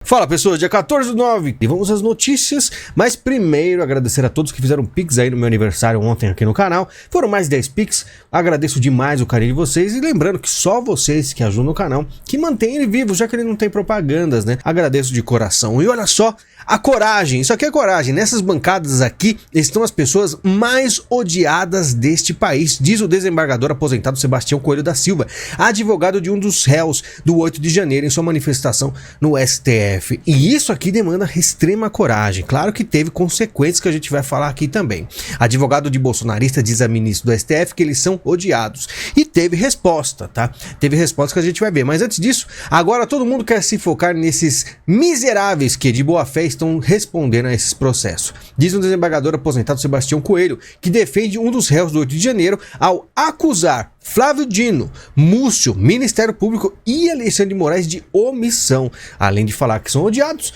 Fala pessoas, dia 14/9 e vamos às notícias, mas primeiro agradecer a todos que fizeram Pix aí no meu aniversário ontem aqui no canal. Foram mais 10 Pix, agradeço demais o carinho de vocês e lembrando que só vocês que ajudam o canal, que mantém ele vivo, já que ele não tem propagandas, né? Agradeço de coração. E olha só, a coragem, isso aqui é coragem, nessas bancadas aqui estão as pessoas mais odiadas deste país, diz o desembargador aposentado Sebastião Coelho da Silva, advogado de um dos réus do 8 de janeiro em sua manifestação no STF. E isso aqui demanda extrema coragem. Claro que teve consequências que a gente vai falar aqui também. Advogado de bolsonarista diz a ministro do STF que eles são odiados. E teve resposta, tá? Teve resposta que a gente vai ver. Mas antes disso, agora todo mundo quer se focar nesses miseráveis que de boa fé estão respondendo a esses processos. Diz o desembargador aposentado Sebastião Coelho, que defende um dos réus do 8 de janeiro ao acusar Flávio Dino, Múcio, Ministério Público e Alexandre de Moraes de omissão. Além de falar que são odiados,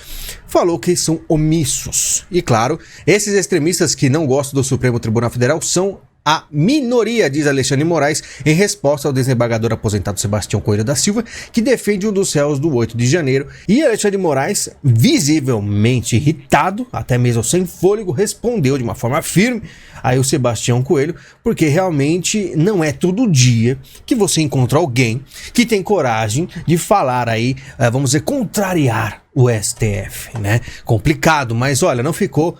falou que são omissos. E claro, esses extremistas que não gostam do Supremo Tribunal Federal são a minoria, diz Alexandre de Moraes, em resposta ao desembargador aposentado Sebastião Coelho da Silva, que defende um dos réus do 8 de janeiro. E Alexandre de Moraes, visivelmente irritado, até mesmo sem fôlego, respondeu de uma forma firme aí o Sebastião Coelho, porque realmente não é todo dia que você encontra alguém que tem coragem de falar aí, vamos dizer, contrariar o STF, né? Complicado, mas olha, não ficou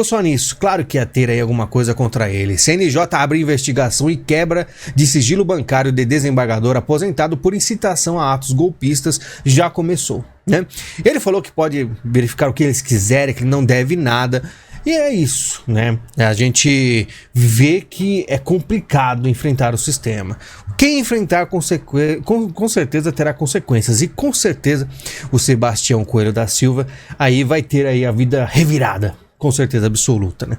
só nisso, claro que ia ter aí alguma coisa contra ele. CNJ abre investigação e quebra de sigilo bancário de desembargador aposentado por incitação a atos golpistas já começou, né? Ele falou que pode verificar o que eles quiserem, que ele não deve nada. E é isso, né? A gente vê que é complicado enfrentar o sistema. Quem enfrentar com certeza terá consequências. E com certeza o Sebastião Coelho da Silva aí vai ter aí a vida revirada. Com certeza absoluta, né?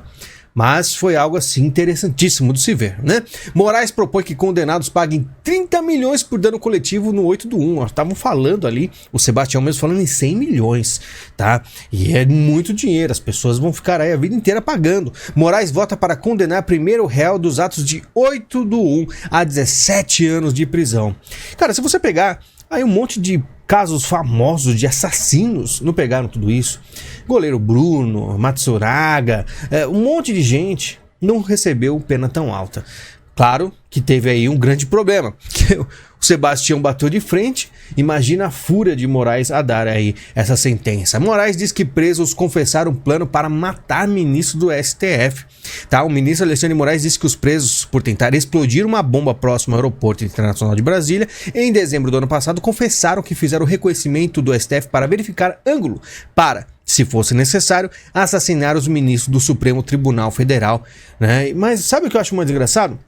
Mas foi algo assim interessantíssimo de se ver, né? Moraes propõe que condenados paguem 30 milhões por dano coletivo no 8/1. Estavam falando ali, o Sebastião mesmo falando em 100 milhões, tá? E é muito dinheiro, as pessoas vão ficar aí a vida inteira pagando. Moraes vota para condenar primeiro réu dos atos de 8/1 a 17 anos de prisão. Cara, se você pegar aí um monte de casos famosos de assassinos, não pegaram tudo isso? Goleiro Bruno, Matsunaga, um monte de gente não recebeu pena tão alta. Claro que teve aí um grande problema, que o Sebastião bateu de frente. Imagina a fúria de Moraes a dar aí essa sentença. Moraes diz que presos confessaram um plano para matar ministro do STF. Tá? O ministro Alexandre de Moraes disse que os presos, por tentar explodir uma bomba próximo ao aeroporto internacional de Brasília, em dezembro do ano passado, confessaram que fizeram o reconhecimento do STF para verificar ângulo para, se fosse necessário, assassinar os ministros do Supremo Tribunal Federal, né? Mas sabe o que eu acho mais engraçado?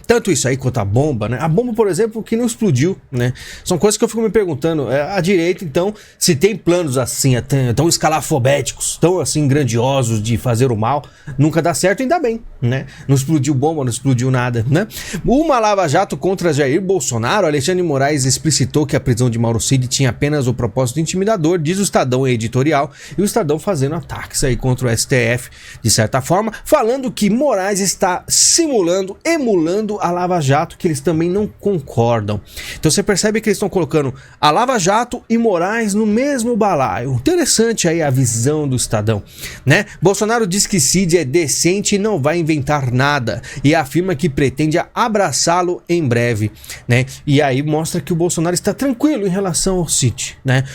Tanto isso aí quanto a bomba, né? A bomba, por exemplo, que não explodiu, né? São coisas que eu fico me perguntando. A direita, então, se tem planos assim, tão escalafobéticos, tão assim grandiosos de fazer o mal, nunca dá certo, ainda bem, né? Não explodiu bomba, não explodiu nada, né? Uma lava-jato contra Jair Bolsonaro. Alexandre de Moraes explicitou que a prisão de Mauro Cid tinha apenas o propósito intimidador, diz o Estadão editorial, e o Estadão fazendo ataques aí contra o STF, de certa forma, falando que Moraes está simulando, emulando a Lava Jato, que eles também não concordam. Então você percebe que eles estão colocando a Lava Jato e Moraes no mesmo balaio. Interessante aí a visão do Estadão, né? Bolsonaro diz que Cid é decente e não vai inventar nada e afirma que pretende abraçá-lo em breve, né? E aí mostra que o Bolsonaro está tranquilo em relação ao Cid, né?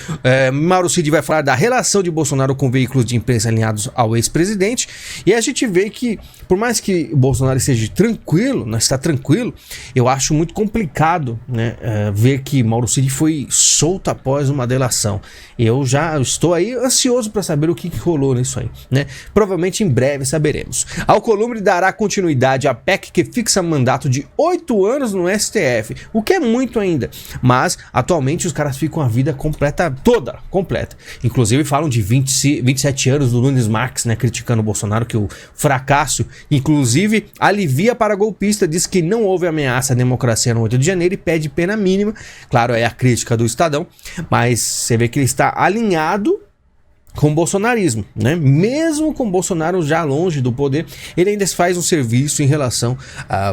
Mauro Cid vai falar da relação de Bolsonaro com veículos de imprensa alinhados ao ex-presidente, e a gente vê que, por mais que o Bolsonaro esteja tranquilo, não está tranquilo, eu acho muito complicado, né, ver que Mauro Cid foi solto após uma delação. Eu já estou aí ansioso para saber o que rolou nisso aí, né? Provavelmente em breve saberemos. Alcolumbre dará continuidade à PEC que fixa mandato de 8 anos no STF, o que é muito ainda, mas atualmente os caras ficam a vida toda completa. Inclusive falam de 27 anos do Nunes Marques, né, criticando o Bolsonaro, que o fracasso, inclusive, alivia para golpista, diz que não houve ameaça à democracia no 8 de janeiro e pede pena mínima. Claro, é a crítica do Estadão, mas você vê que ele está alinhado com o bolsonarismo, né? Mesmo com Bolsonaro já longe do poder, ele ainda faz um serviço em relação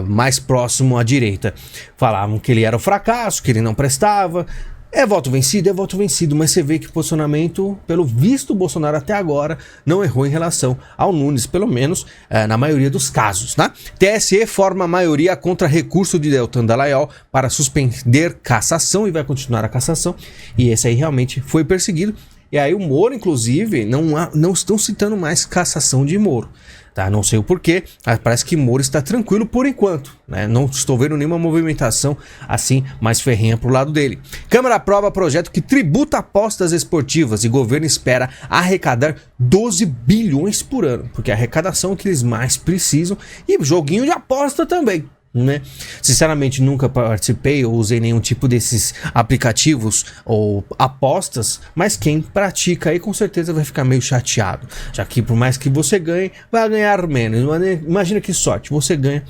mais próximo à direita. Falavam que ele era o fracasso, que ele não prestava. É voto vencido, mas você vê que o posicionamento, pelo visto, o Bolsonaro até agora não errou em relação ao Nunes, pelo menos na maioria dos casos, né? TSE forma maioria contra recurso de Deltan Dallagnol para suspender cassação e vai continuar a cassação, e esse aí realmente foi perseguido. E aí o Moro, inclusive, não estão citando mais cassação de Moro. Tá, não sei o porquê, mas parece que Moro está tranquilo por enquanto, né? Não estou vendo nenhuma movimentação assim mais ferrenha pro lado dele. Câmara aprova projeto que tributa apostas esportivas e governo espera arrecadar 12 bilhões por ano, porque a arrecadação é o que eles mais precisam e joguinho de aposta também. Né? Sinceramente, nunca participei ou usei nenhum tipo desses aplicativos ou apostas, mas quem pratica aí com certeza vai ficar meio chateado, já que por mais que você ganhe, vai ganhar menos. Imagina que sorte, você ganha,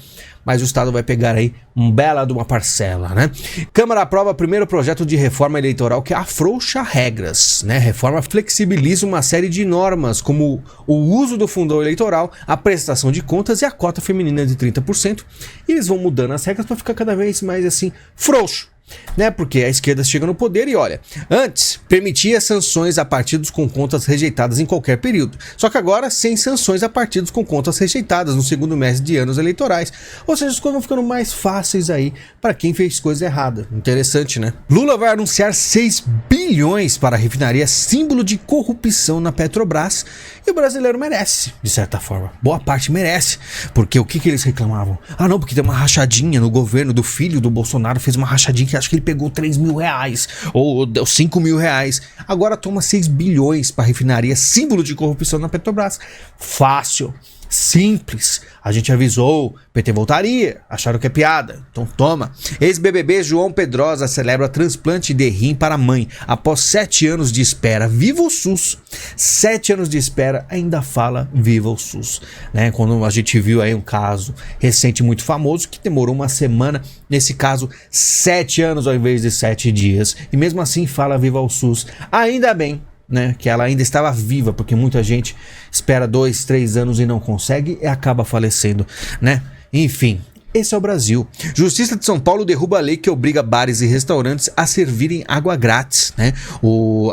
mas o Estado vai pegar aí um bela de uma parcela, né? Câmara aprova o primeiro projeto de reforma eleitoral que afrouxa regras, né? Reforma flexibiliza uma série de normas, como o uso do fundão eleitoral, a prestação de contas e a cota feminina de 30%. E eles vão mudando as regras para ficar cada vez mais assim, frouxo. Né? Porque a esquerda chega no poder e olha, antes permitia sanções a partidos com contas rejeitadas em qualquer período, só que agora sem sanções a partidos com contas rejeitadas no segundo mês de anos eleitorais, ou seja, as coisas vão ficando mais fáceis aí para quem fez coisa errada. Interessante, né? Lula vai anunciar 6 bilhões para a refinaria, símbolo de corrupção na Petrobras, e o brasileiro merece, de certa forma, boa parte merece, porque o que eles reclamavam? Ah não, porque tem uma rachadinha no governo do filho do Bolsonaro, fez uma rachadinha que acho que ele pegou 3 mil reais ou 5 mil reais. Agora toma 6 bilhões para a refinaria, símbolo de corrupção na Petrobras. Fácil, simples. A gente avisou, PT voltaria, acharam que é piada. Então toma. Ex-BBB João Pedrosa celebra transplante de rim para a mãe após 7 anos de espera. Viva o SUS! 7 anos de espera, ainda fala viva o SUS. Né? Quando a gente viu aí um caso recente muito famoso que demorou uma semana, nesse caso 7 anos ao invés de 7 dias. E mesmo assim fala viva o SUS. Ainda bem, né, que ela ainda estava viva, porque muita gente espera 2, 3 anos e não consegue e acaba falecendo, né? Enfim, esse é o Brasil. Justiça de São Paulo derruba a lei que obriga bares e restaurantes a servirem água grátis, né?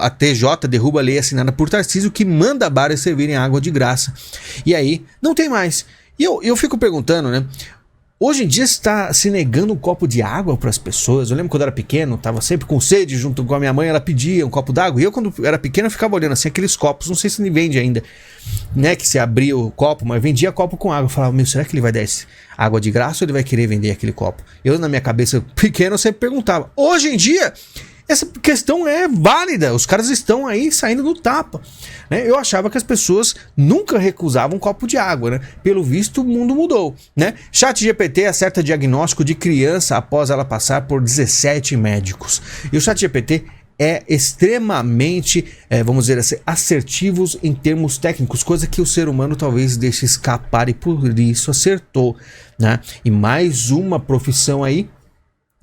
A TJ derruba a lei assinada por Tarcísio que manda bares servirem água de graça. E aí, não tem mais. E eu fico perguntando, né? Hoje em dia está se negando um copo de água para as pessoas. Eu lembro quando eu era pequeno, estava sempre com sede junto com a minha mãe, ela pedia um copo d'água. E eu quando era pequeno eu ficava olhando assim aqueles copos, não sei se ele vende ainda, né, que você abria o copo, mas vendia copo com água. Eu falava, meu, será que ele vai dar esse água de graça ou ele vai querer vender aquele copo? Eu na minha cabeça pequena eu sempre perguntava. Hoje em dia essa questão é válida, os caras estão aí saindo do tapa, né? Eu achava que as pessoas nunca recusavam um copo de água, né? Pelo visto o mundo mudou, né? ChatGPT acerta diagnóstico de criança após ela passar por 17 médicos. E o ChatGPT é extremamente, vamos dizer assim, assertivos em termos técnicos, coisa que o ser humano talvez deixe escapar e por isso acertou, né? E mais uma profissão aí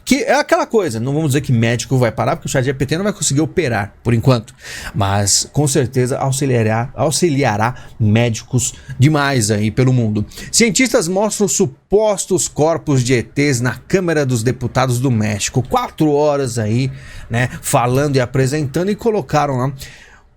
que é aquela coisa, não vamos dizer que médico vai parar, porque o ChatGPT não vai conseguir operar por enquanto, mas com certeza auxiliará médicos demais aí pelo mundo. Cientistas mostram supostos corpos de ETs na Câmara dos Deputados do México. 4 horas aí, né, falando e apresentando, e colocaram lá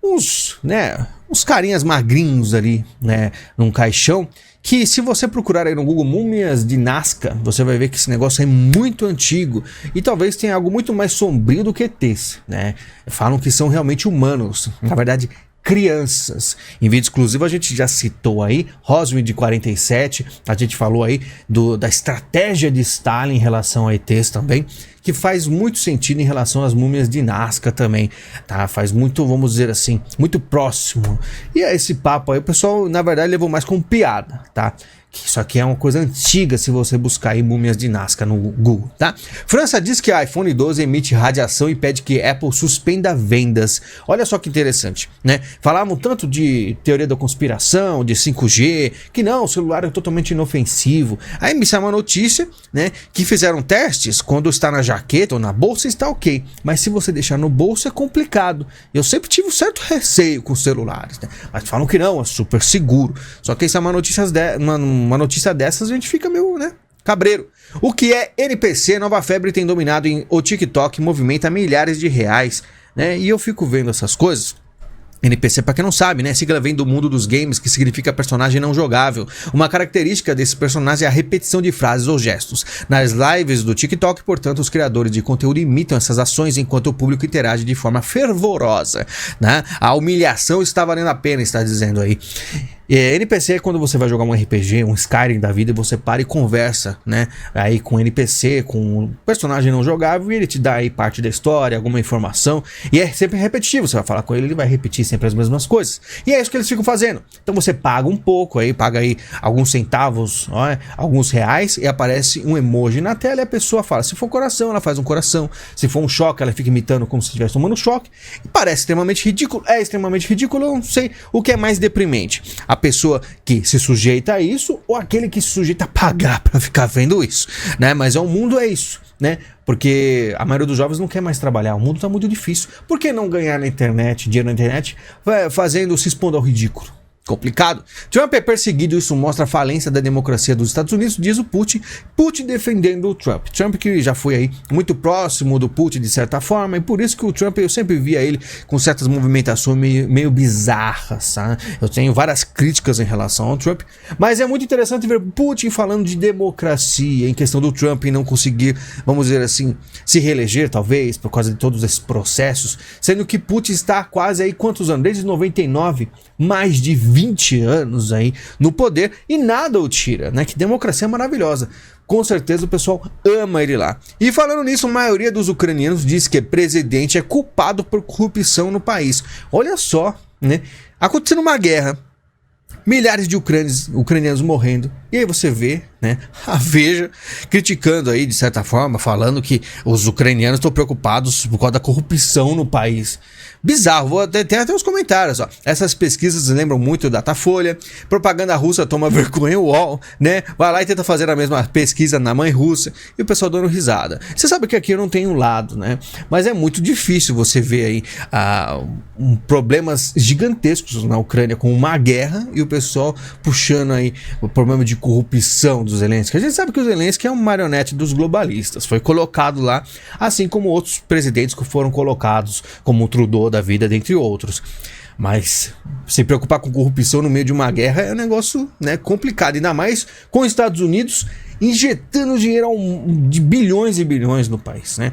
uns carinhas magrinhos ali, né, num caixão, que se você procurar aí no Google múmias de Nazca, você vai ver que esse negócio é muito antigo e talvez tenha algo muito mais sombrio do que ETs, né? Falam que são realmente humanos, na verdade crianças. Em vídeo exclusivo a gente já citou aí Roswell de 47, a gente falou aí da estratégia de Stalin em relação a ETs também, que faz muito sentido em relação às múmias de Nazca também, tá? Faz muito, vamos dizer assim, muito próximo. E esse papo aí, o pessoal, na verdade, levou mais como piada, tá? Isso aqui é uma coisa antiga se você buscar aí múmias de Nazca no Google, tá? França diz que a iPhone 12 emite radiação e pede que Apple suspenda vendas. Olha só que interessante, né? Falavam tanto de teoria da conspiração, de 5G, que não, o celular é totalmente inofensivo. Aí me saiu uma notícia, né, que fizeram testes, quando está na jaqueta ou na bolsa está ok, mas se você deixar no bolso é complicado. Eu sempre tive um certo receio com celulares, né? Mas falam que não, é super seguro. Só que isso é uma notícia dessas, a gente fica meio, né, cabreiro. O que é NPC? Nova febre tem dominado o TikTok, movimenta milhares de reais, né? E eu fico vendo essas coisas. NPC, pra quem não sabe, né? Sigla vem do mundo dos games, que significa personagem não jogável. Uma característica desse personagem é a repetição de frases ou gestos. Nas lives do TikTok, portanto, os criadores de conteúdo imitam essas ações enquanto o público interage de forma fervorosa, né? A humilhação está valendo a pena, está dizendo aí. NPC é quando você vai jogar um RPG, um Skyrim da vida, e você para e conversa, né? Aí com NPC, com um personagem não jogável, e ele te dá aí parte da história, alguma informação, e é sempre repetitivo. Você vai falar com ele, ele vai repetir sempre as mesmas coisas. E é isso que eles ficam fazendo. Então você paga um pouco aí, paga aí alguns centavos, ó, alguns reais, e aparece um emoji na tela e a pessoa fala. Se for coração, ela faz um coração. Se for um choque, ela fica imitando como se estivesse tomando choque. E parece extremamente ridículo. É extremamente ridículo, eu não sei o que é mais deprimente. A pessoa que se sujeita a isso ou aquele que se sujeita a pagar para ficar vendo isso, né? Mas o mundo é isso, né? Porque a maioria dos jovens não quer mais trabalhar, o mundo tá muito difícil. Por que não ganhar na internet, dinheiro na internet, se expondo ao ridículo? Complicado. Trump é perseguido, isso mostra a falência da democracia dos Estados Unidos, diz o Putin. Putin defendendo o Trump. Trump que já foi aí muito próximo do Putin de certa forma, e por isso que o Trump, eu sempre via ele com certas movimentações meio bizarras, sabe? Eu tenho várias críticas em relação ao Trump, mas é muito interessante ver Putin falando de democracia, em questão do Trump e não conseguir, vamos dizer assim, se reeleger talvez, por causa de todos esses processos, sendo que Putin está quase aí, quantos anos? Desde 99, mais de 20 anos aí no poder e nada o tira, né? Que democracia maravilhosa. Com certeza o pessoal ama ele lá. E falando nisso, a maioria dos ucranianos diz que o presidente é culpado por corrupção no país. Olha só, né? Acontecendo uma guerra, milhares de ucranianos morrendo. E aí você vê, né, a Veja criticando aí, de certa forma, falando que os ucranianos estão preocupados por causa da corrupção no país. Bizarro, tem até os comentários, ó. Essas pesquisas lembram muito Datafolha, propaganda russa toma vergonha UOL, né? Vai lá e tenta fazer a mesma pesquisa na mãe russa e o pessoal dando risada. Você sabe que aqui eu não tenho lado, né? Mas é muito difícil você ver aí problemas gigantescos na Ucrânia com uma guerra e o pessoal puxando aí o problema de corrupção dos Zelensky. A gente sabe que o Zelensky é um marionete dos globalistas, foi colocado lá, assim como outros presidentes que foram colocados, como o Trudeau da vida, dentre outros. Mas se preocupar com corrupção no meio de uma guerra é um negócio, né, complicado, ainda mais com os Estados Unidos injetando dinheiro de bilhões e bilhões no país, né?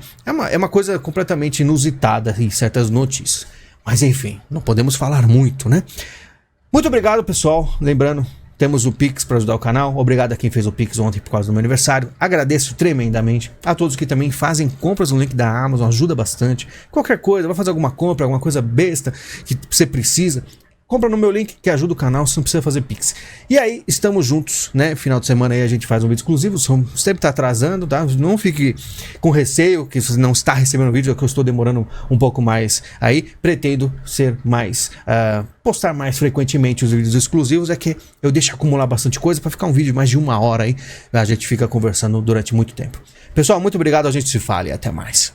É uma coisa completamente inusitada em certas notícias. Mas enfim, não podemos falar muito, né? Muito obrigado, pessoal. Lembrando, temos o Pix para ajudar o canal. Obrigado a quem fez o Pix ontem por causa do meu aniversário. Agradeço tremendamente a todos que também fazem compras no link da Amazon. Ajuda bastante. Qualquer coisa, vai fazer alguma compra, alguma coisa besta que você precisa, compra no meu link que ajuda o canal, você não precisa fazer Pix. E aí, estamos juntos, né? Final de semana aí a gente faz um vídeo exclusivo, sempre tá atrasando, tá? Não fique com receio que você não está recebendo vídeo, é que eu estou demorando um pouco mais aí. Pretendo ser mais, postar mais frequentemente os vídeos exclusivos, é que eu deixo acumular bastante coisa para ficar um vídeo mais de 1 hora aí, a gente fica conversando durante muito tempo. Pessoal, muito obrigado, a gente se fala e até mais.